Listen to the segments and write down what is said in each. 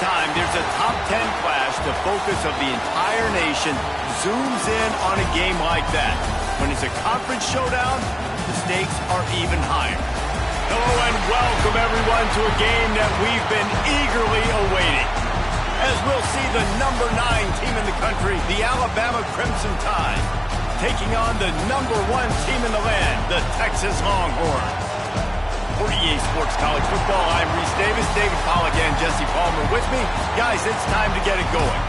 time there's a top 10 clash, the focus of the entire nation zooms in on a game like that. When it's a conference showdown, the stakes are even higher. Hello and welcome everyone to a game that we've been eagerly awaiting. As we'll see the number 9 team in the country, the Alabama Crimson Tide, taking on the number 1 team in the land, the Texas Longhorns. For EA Sports College Football, I'm Reese Davis, David Pollack and Jesse Palmer with me. Guys, it's time to get it going.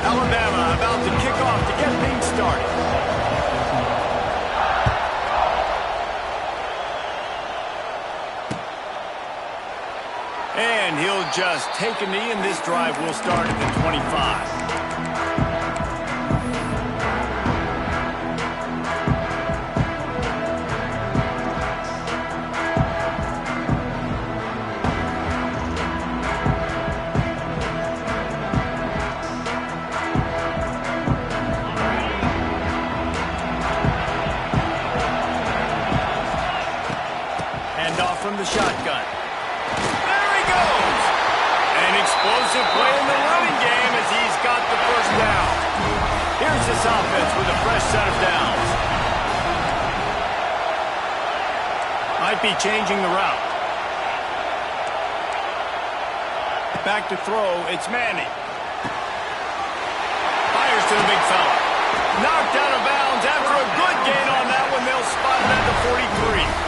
Alabama about to kick off to get things started. And he'll just take a knee, and this drive will start at the 25. From the shotgun. There he goes! An explosive play in the running game as he's got the first down. Here's this offense with a fresh set of downs. Might be changing the route. Back to throw, it's Manning. Fires to the big fella. Knocked out of bounds after a good gain on that one. They'll spot it at the 43.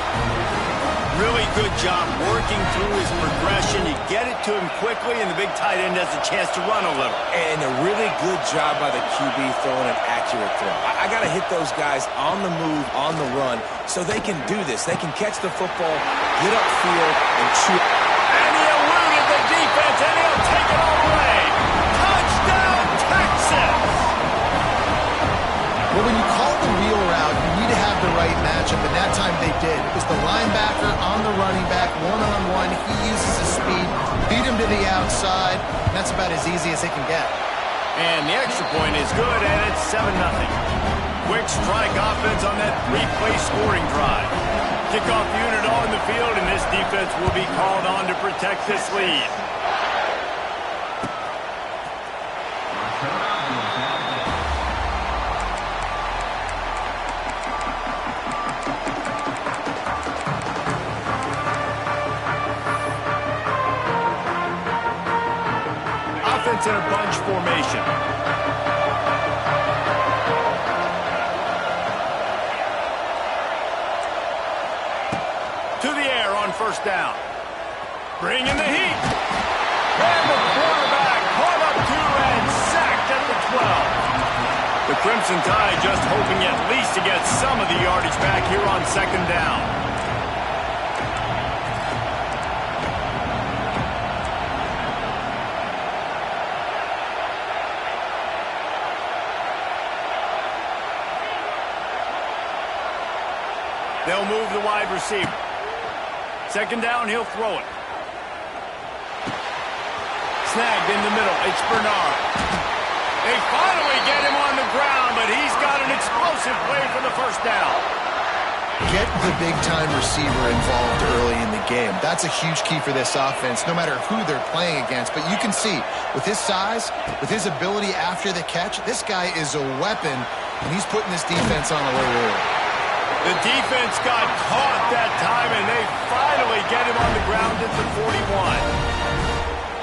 Really good job working through his progression. You get it to him quickly, and the big tight end has a chance to run a little. And a really good job by the QB throwing an accurate throw. I got to hit those guys on the move, on the run, so they can do this. They can catch the football, get upfield, and shoot. And he eluded the defense, and he'll take it all the way. Touchdown, Texas! Well, when you call the wheel route, you need to have the right matchup, and that time they did. It was the linebacker on the running back, one-on-one. He uses his speed, beat him to the outside, and that's about as easy as it can get. And the extra point is good, and it's 7-0. Quick strike offense on that 3-play scoring drive. Kickoff unit on the field, and this defense will be called on to protect this lead. In a bunch formation. To the air on first down. Bringing the heat. And the quarterback caught up to and sacked at the 12. The Crimson Tide just hoping at least to get some of the yardage back here on second down. They'll move the wide receiver. Second down, he'll throw it. Snagged in the middle. It's Bernard. They finally get him on the ground, but he's got an explosive play for the first down. Get the big-time receiver involved early in the game. That's a huge key for this offense, no matter who they're playing against. But you can see, with his size, with his ability after the catch, this guy is a weapon, and he's putting this defense on a little roll. The defense got caught that time, and they finally get him on the ground at the 41.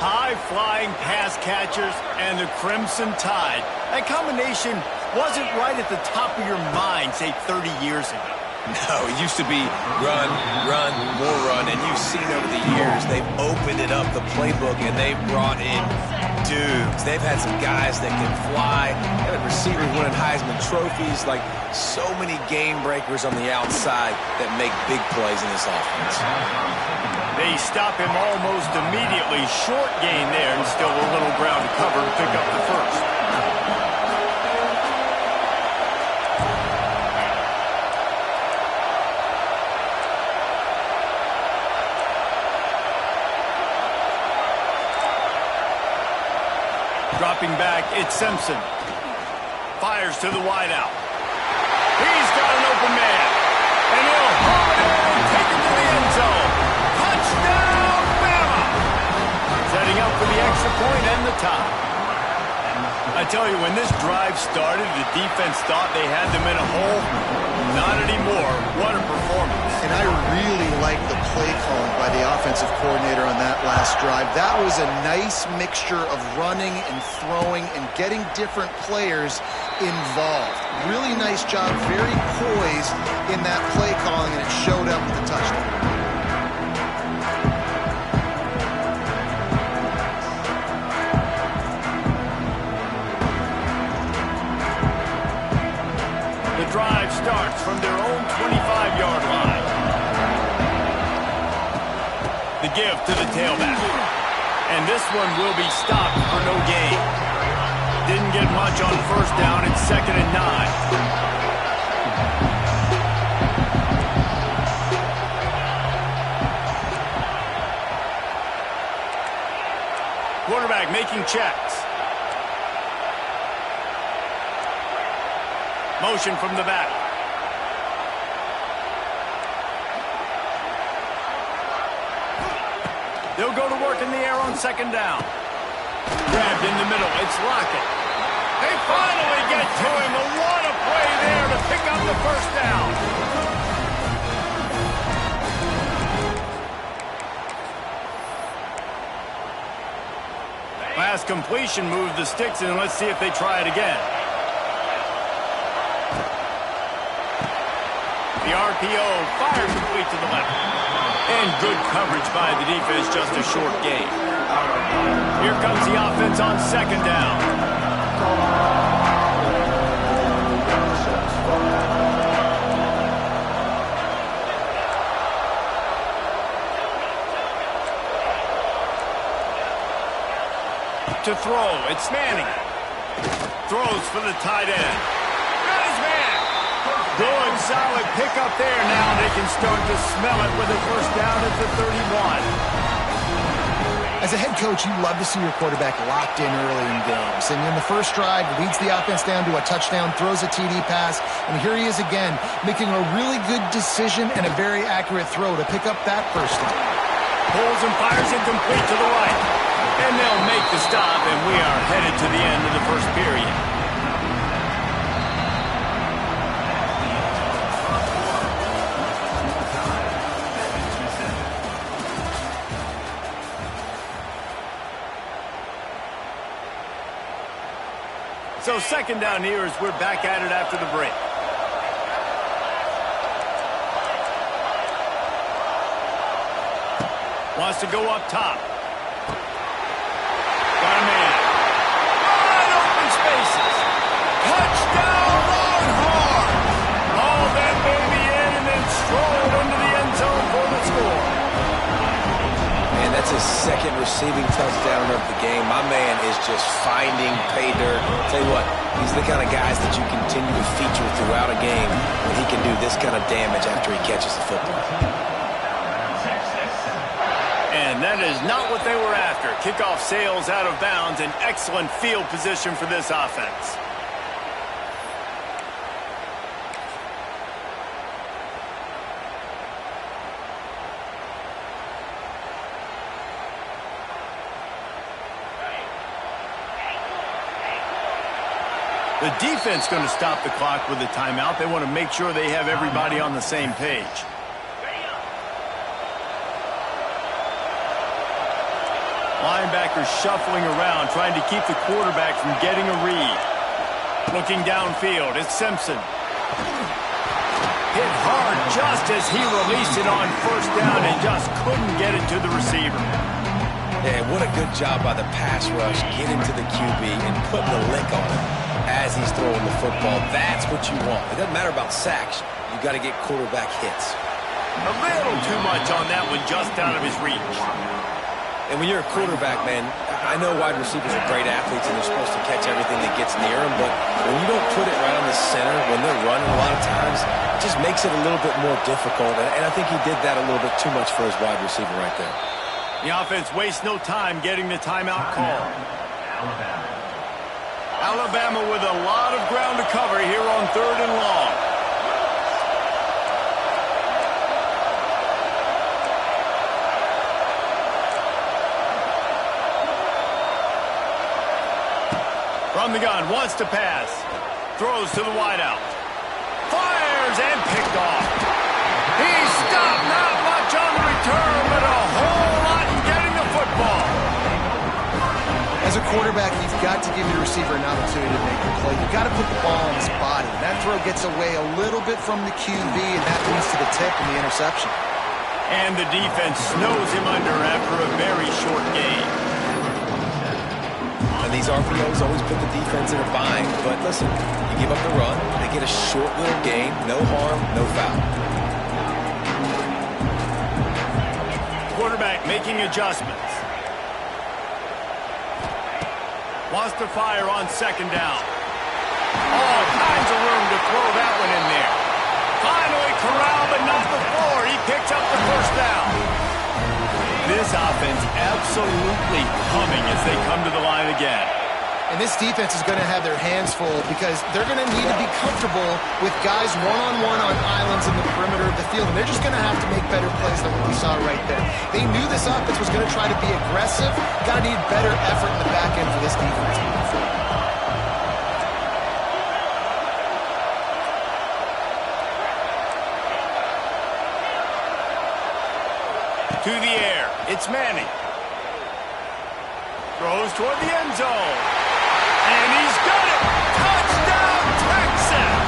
High-flying pass catchers and the Crimson Tide. That combination wasn't right at the top of your mind, say, 30 years ago. No, it used to be run, run, more run, and you've seen over the years they've opened it up, the playbook, and they've brought in dudes. They've had some guys that can fly, and receivers winning Heisman trophies, like so many game breakers on the outside that make big plays in this offense. They stop him almost immediately. Short gain there, and still a little ground to cover to pick up the first. Dropping back, it's Simpson. Fires to the wideout. He's got an open man. And he'll haul it in and take it to the end zone. Touchdown, Bama! Setting up for the extra point and the tie. I tell you, when this drive started, the defense thought they had them in a hole. Not anymore. What a performance. And I really like the play calling by the offensive coordinator on that last drive. That was a nice mixture of running and throwing and getting different players involved. Really nice job, very poised in that play calling, and it showed up with the touchdown. Drive starts from their own 25-yard line. The give to the tailback. And this one will be stopped for no gain. Didn't get much on first down. It's 2nd and 9. Quarterback making checks. Motion from the back. They'll go to work in the air on 2nd down. Grabbed in the middle. It's Lockett. They finally get to him. What a play there to pick up the first down. Last completion moved the sticks, and let's see if they try it again. The RPO fires complete to the left. And good coverage by the defense, just a short gain. Here comes the offense on 2nd down. To throw, it's Manning. Throws for the tight end. Got his man. Good, solid pickup there. Now they can start to smell it with a first down at the 31. As a head coach, you love to see your quarterback locked in early in games. And in the first drive, leads the offense down to a touchdown, throws a TD pass, and here he is again, making a really good decision and a very accurate throw to pick up that first down. Pulls and fires it complete to the right. And they'll make the stop, and we are headed to the end of the first period. So 2nd down here as we're back at it after the break. Wants to go up top. Got a man. Wide open spaces. Touchdown, Longhorn. All that baby in and then strolled into the end zone for the score. And that's his 2nd receiving touchdown of the game. My man is just finding pay dirt. Tell you what, he's the kind of guys that you continue to feature throughout a game when he can do this kind of damage after he catches the football. And that is not what they were after. Kickoff sails out of bounds. An excellent field position for this offense. The defense going to stop the clock with a timeout. They want to make sure they have everybody on the same page. Linebackers shuffling around, trying to keep the quarterback from getting a read. Looking downfield, it's Simpson. Hit hard just as he released it on first down and just couldn't get it to the receiver. Yeah, what a good job by the pass rush, getting to the QB and putting the lick on him as he's throwing the football. That's what you want. It doesn't matter about sacks. You got to get quarterback hits. A little too much on that one, just out of his reach. And when you're a quarterback, man, I know wide receivers are great athletes and they're supposed to catch everything that gets near them, but when you don't put it right on the center, when they're running a lot of times, it just makes it a little bit more difficult. And I think he did that a little bit too much for his wide receiver right there. The offense wastes no time getting the timeout call. Alabama with a lot of ground to cover here on 3rd and long. From the gun, wants to pass. Throws to the wideout. Fires and picked off. He's stopped. Not much on the return, but a whole lot in getting the football. As a quarterback, you've got to give your receiver an opportunity to make the play. You've got to put the ball on his body. That throw gets away a little bit from the QB, and that leads to the tip and the interception. And the defense snows him under after a very short game. And these RPOs always put the defense in a bind. But listen, you give up the run, they get a short little gain, no harm, no foul. Quarterback making adjustments. Wants to fire on 2nd down. All kinds of room to throw that one in there. Finally corralled, but not before. He picks up the 1st down. This offense absolutely humming as they come to the line again. And this defense is going to have their hands full because they're going to need to be comfortable with guys one-on-one on islands in the perimeter of the field. And they're just going to have to make better plays than what we saw right there. They knew this offense was going to try to be aggressive. Got to need better effort in the back end for this defense moving forward. To the air, it's Manning. Throws toward the end zone. And he's got it! Touchdown, Texas!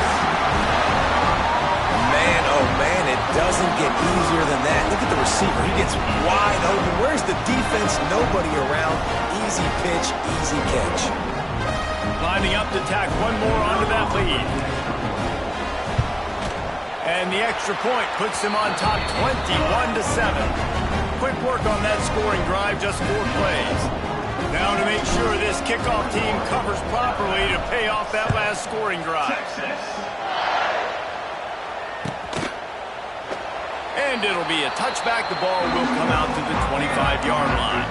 Man, oh man, it doesn't get easier than that. Look at the receiver. He gets wide open. Where's the defense? Nobody around. Easy pitch, easy catch. Lining up to tack one more onto that lead. And the extra point puts him on top 21-7. Quick work on that scoring drive, just 4 plays. Now to make sure this kickoff team covers properly to pay off that last scoring drive. And it'll be a touchback. The ball will come out to the 25-yard line.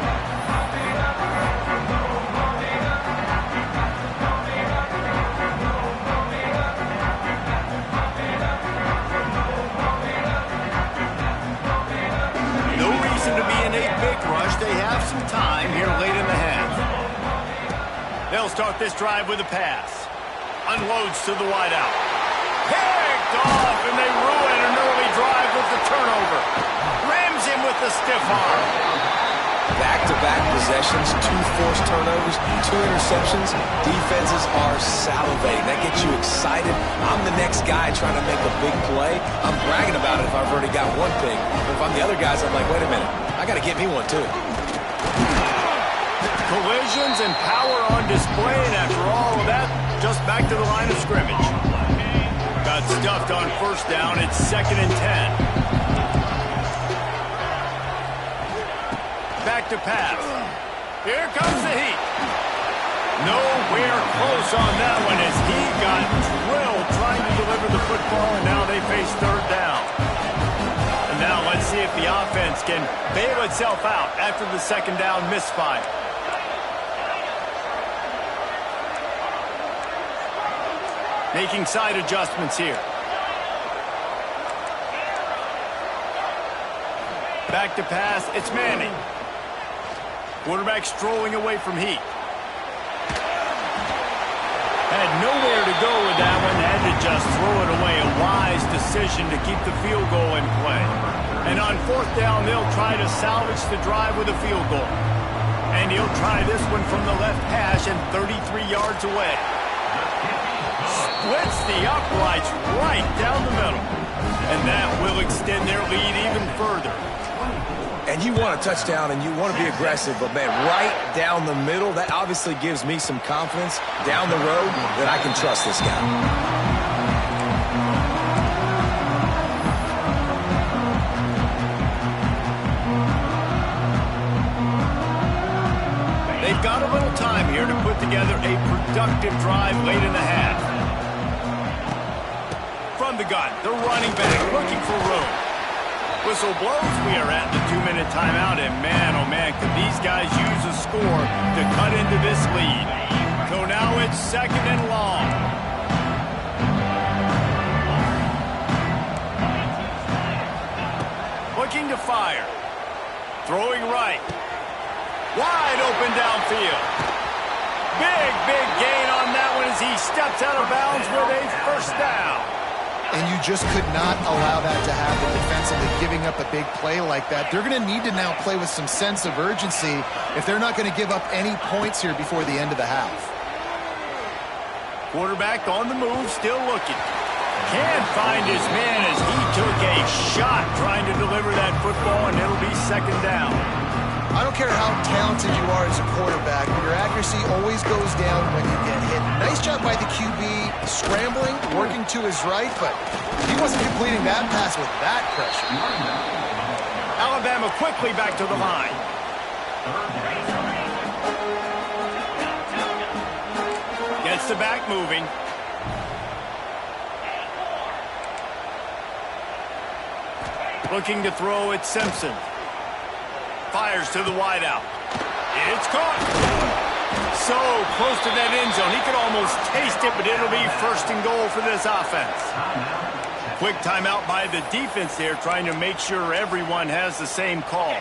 They have some time here late in the half. They'll start this drive with a pass. Unloads to the wideout. Picked off, and they ruin an early drive with the turnover. Rams him with the stiff arm. Back-to-back possessions, 2 forced turnovers, 2 interceptions. Defenses are salivating. That gets you excited. I'm the next guy trying to make a big play. I'm bragging about it if I've already got one pick. But if I'm the other guys, I'm like, wait a minute. I got to get me one, too. Collisions and power on display, and after all of that, just back to the line of scrimmage. Got stuffed on 1st down. It's 2nd and 10. Back to pass. Here comes the heat. Nowhere close on that one as he got drilled trying to deliver the football, and now they face 3rd down. And now let's see if the offense can bail itself out after the 2nd down misfire. Making side adjustments here. Back to pass, it's Manning. Quarterback strolling away from Heat. Had nowhere to go with that one, had to just throw it away. A wise decision to keep the field goal in play. And on 4th down, they'll try to salvage the drive with a field goal. And he'll try this one from the left hash and 33 yards away. Splits the uprights right down the middle. And that will extend their lead even further. And you want a touchdown and you want to be aggressive, but man, right down the middle, that obviously gives me some confidence down the road that I can trust this guy. They've got a little time here to put together a productive drive late in the half. From the gun, the running back looking for room. Whistle blows, we are at the 2-minute timeout, and man, oh man, could these guys use a score to cut into this lead. So now it's 2nd and long. Looking to fire. Throwing right. Wide open downfield. Big gain on that one as he steps out of bounds with a 1st down. And you just could not allow that to happen defensively, giving up a big play like that. They're going to need to now play with some sense of urgency if they're not going to give up any points here before the end of the half. Quarterback on the move, still looking. Can't find his man as he took a shot trying to deliver that football, and it'll be 2nd down. I don't care how talented you are as a quarterback, but your accuracy always goes down when you get hit. Nice job by the QB scrambling, working to his right, but he wasn't completing that pass with that pressure. Alabama quickly back to the line. Gets the back moving. Looking to throw at Simpson. Fires to the wideout. It's caught. So close to that end zone. He could almost taste it, but it'll be 1st and goal for this offense. Quick timeout by the defense there, trying to make sure everyone has the same call.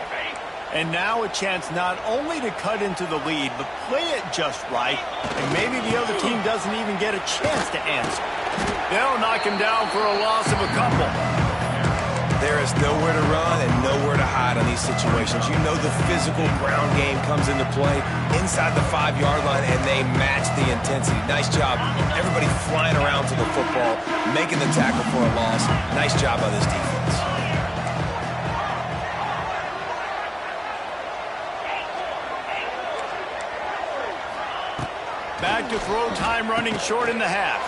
And now a chance not only to cut into the lead, but play it just right, and maybe the other team doesn't even get a chance to answer. They'll knock him down for a loss of a couple. There is nowhere to run and nowhere to hide on these situations. You know the physical ground game comes into play inside the 5-yard line, and they match the intensity. Nice job. Everybody flying around to the football, making the tackle for a loss. Nice job by this defense. Back to throw time, running short in the half.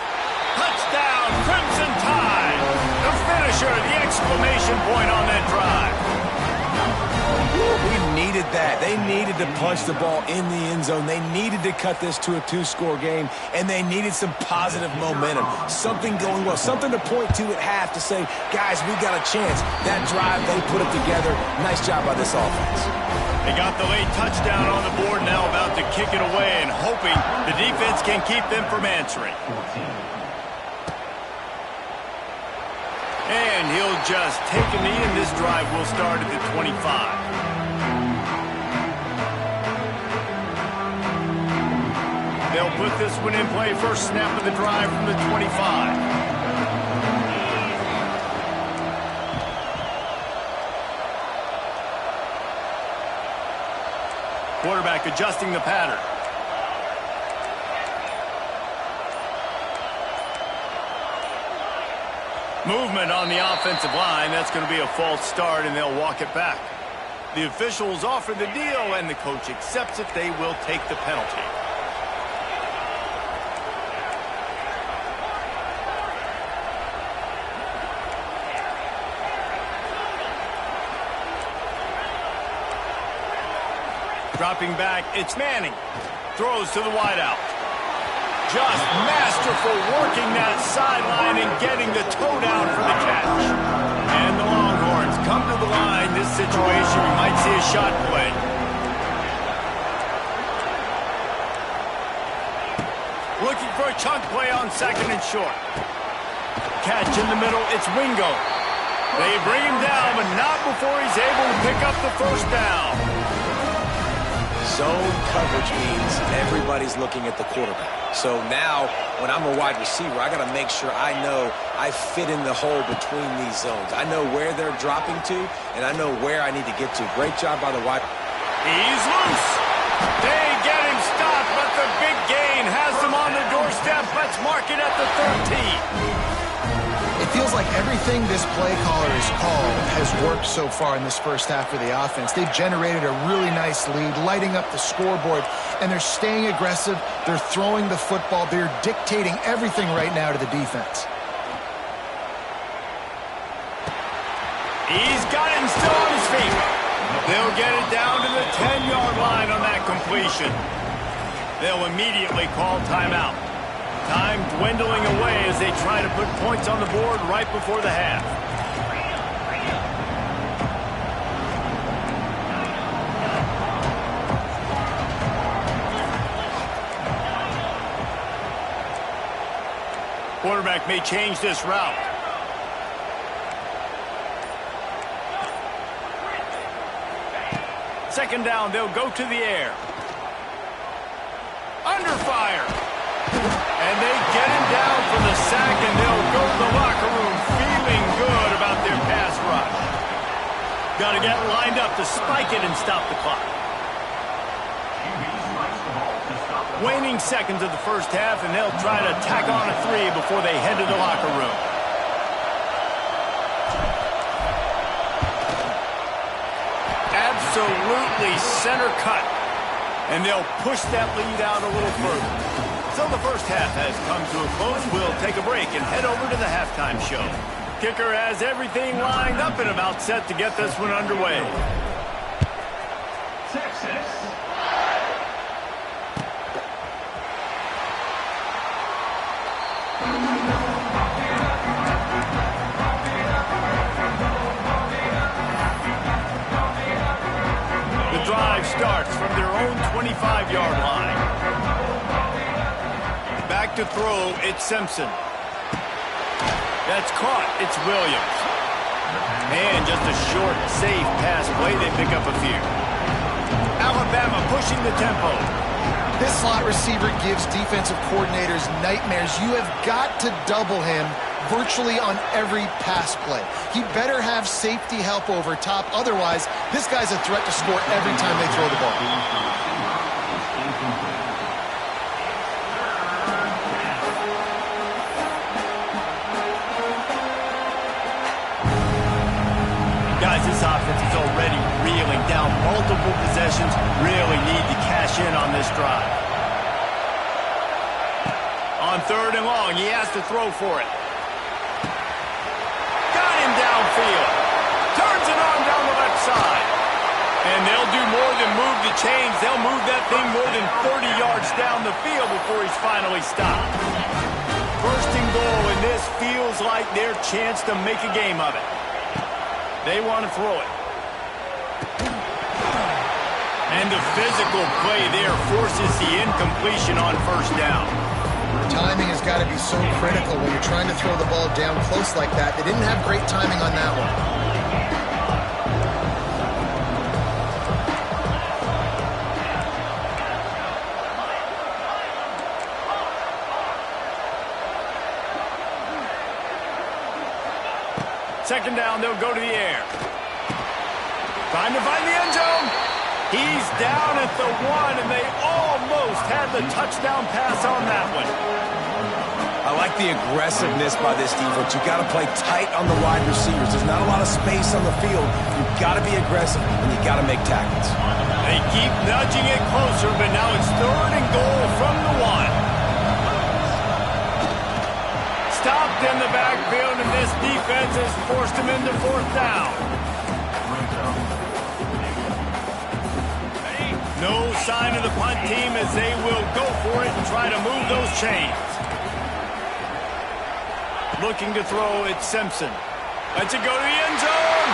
Touchdown, Crimson Tide. The finisher, the exclamation point on that drive. We needed that. They needed to punch the ball in the end zone. They needed to cut this to a 2-score game, and they needed some positive momentum. Something going well, something to point to at half to say, guys, we got a chance. That drive, they put it together. Nice job by this offense. They got the late touchdown on the board, now about to kick it away and hoping the defense can keep them from answering. And he'll just take a knee, and this drive will start at the 25. They'll put this one in play, 1st snap of the drive from the 25. Quarterback adjusting the pattern. Movement on the offensive line. That's going to be a false start, and they'll walk it back. The officials offer the deal, and the coach accepts it. They will take the penalty. Dropping back, it's Manning. Throws to the wideout. Just masterful working that sideline and getting the toe down for the catch. And the Longhorns come to the line. This situation, we might see a shot play. Looking for a chunk play on 2nd and short. Catch in the middle, it's Wingo. They bring him down, but not before he's able to pick up the 1st down. Zone coverage means everybody's looking at the quarterback. So now, when I'm a wide receiver, I got to make sure I know I fit in the hole between these zones. I know where they're dropping to, and I know where I need to get to. Great job by the wide. He's loose. They get him stopped, but the big gain has them on the doorstep. Let's mark it at the 13. It feels like everything this play caller has called has worked so far in this 1st half of the offense. They've generated a really nice lead, lighting up the scoreboard, and they're staying aggressive. They're throwing the football. They're dictating everything right now to the defense. He's got him still on his feet. They'll get it down to the 10-yard line on that completion. They'll immediately call timeout. Time dwindling away as they try to put points on the board right before the half. quarterback may change this route. Second down, they'll go to the air. Under fire. And they get him down for the sack, and they'll go to the locker room feeling good about their pass rush. Got to get lined up to spike it and stop the clock. Waning seconds of the first half, and they'll try to tack on a 3 before they head to the locker room. Absolutely center cut. And they'll push that lead out a little further. So the first half has come to a close. We'll take a break and head over to the halftime show. Kicker has everything lined up and about set to get this one underway. Texas. The drive starts from their own 25-yard line. Back to throw, it's Simpson. That's caught, it's Williams. And just a short, safe pass play, they pick up a few. Alabama pushing the tempo. This slot receiver gives defensive coordinators nightmares. You have got to double him virtually on every pass play. He better have safety help over top. Otherwise, this guy's a threat to score every time they throw the ball. Guys, this offense is already reeling down multiple possessions. Really need to cash in on this drive. On 3rd and long, he has to throw for it. Got him downfield. Turns it on down the left side. And they'll do more than move the chains. They'll move that thing more than 30 yards down the field before he's finally stopped. 1st and goal, and this feels like their chance to make a game of it. They want to throw it. And the physical play there forces the incompletion on 1st down. Timing has got to be so critical when you're trying to throw the ball down close like that. They didn't have great timing on that one. Second down, they'll go to the air. Trying to find the end zone. He's down at the 1, and they almost had the touchdown pass on that one. I like the aggressiveness by this defense. You've got to play tight on the wide receivers. There's not a lot of space on the field. You've got to be aggressive, and you've got to make tackles. They keep nudging it closer, but now it's 3rd and goal from the 1. Stopped in the backfield, and this defense has forced him into 4th down. No sign of the punt team as they will go for it and try to move those chains. Looking to throw, it's Simpson. Lets it go to the end zone.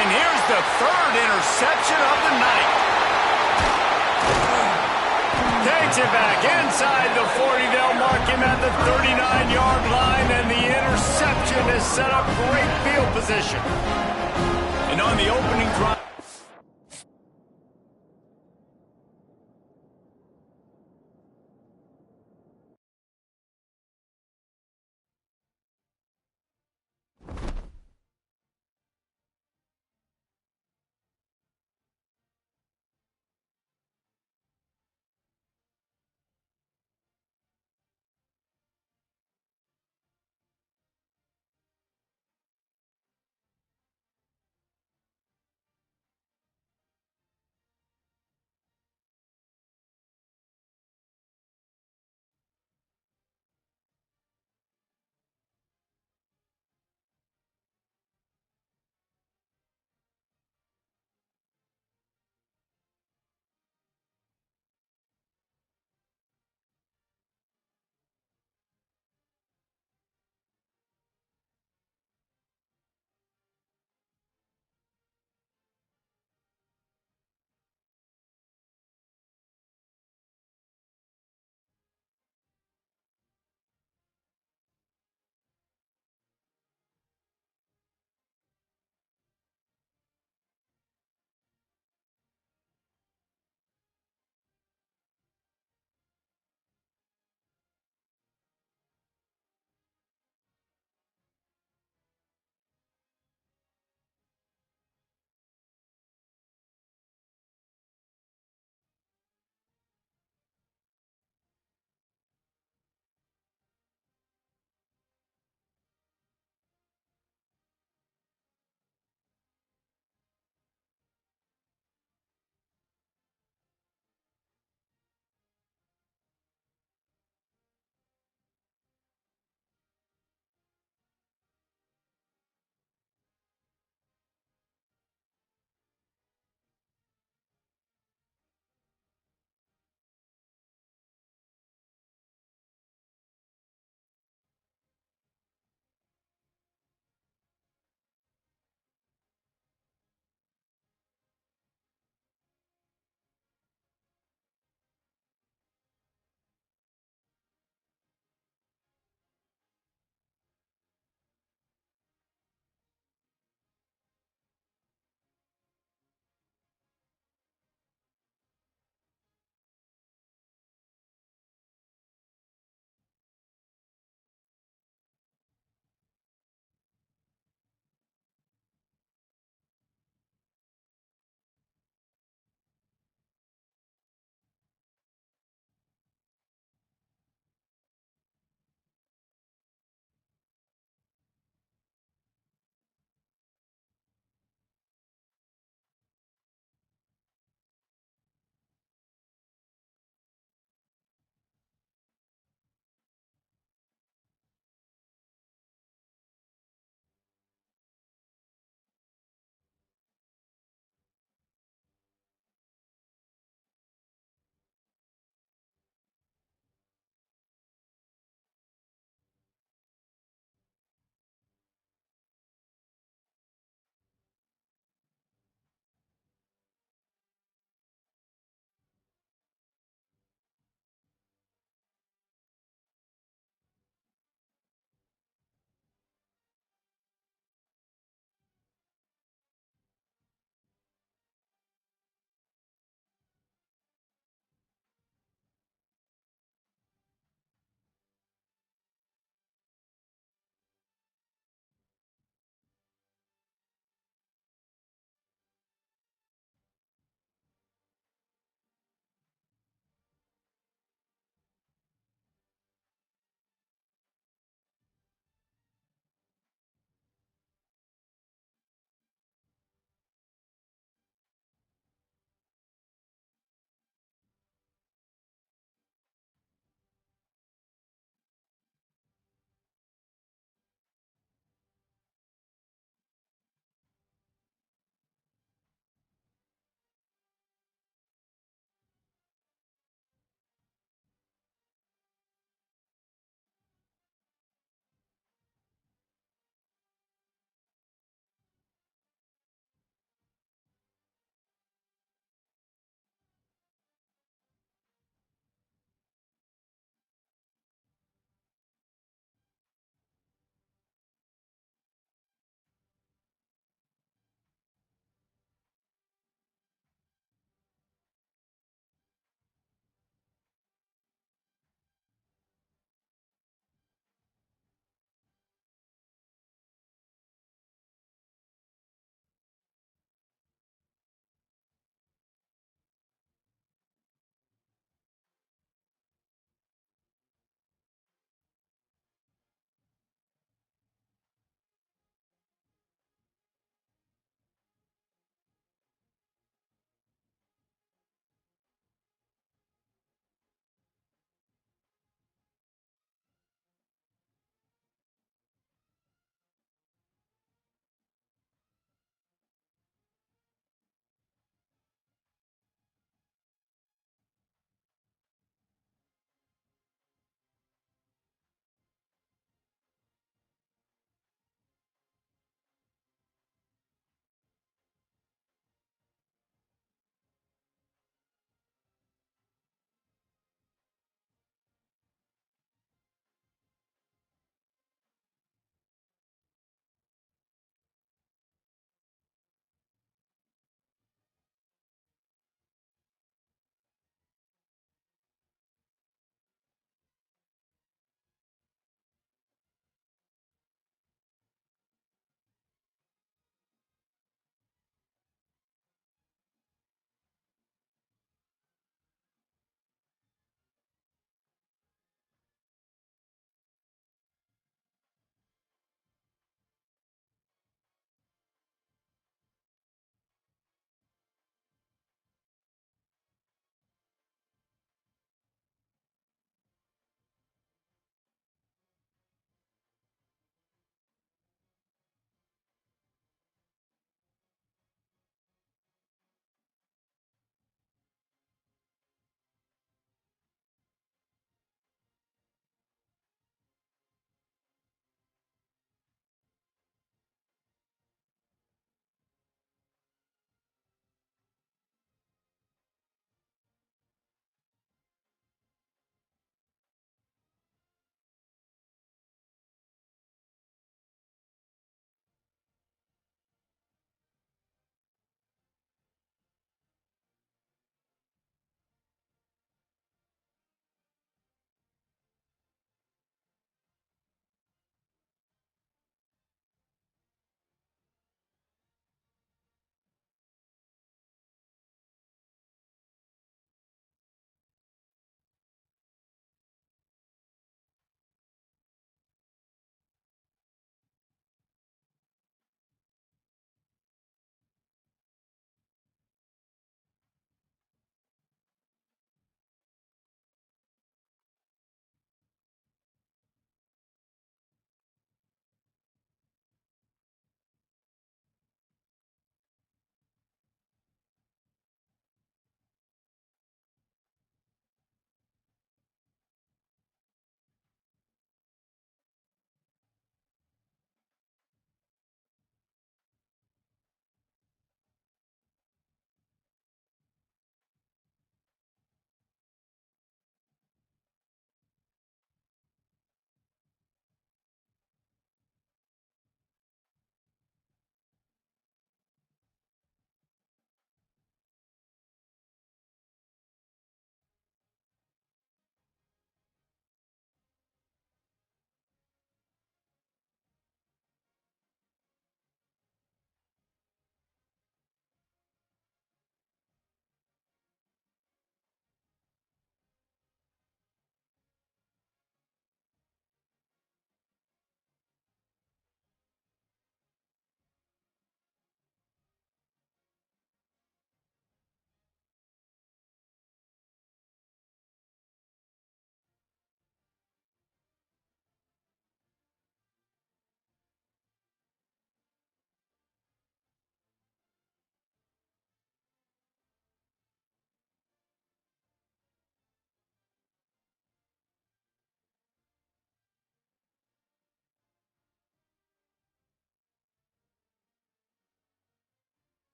And here's the 3rd interception of the night. Takes it back inside the 40. They'll mark him at the 39-yard line, and the interception has set up great field position. And on the opening drive,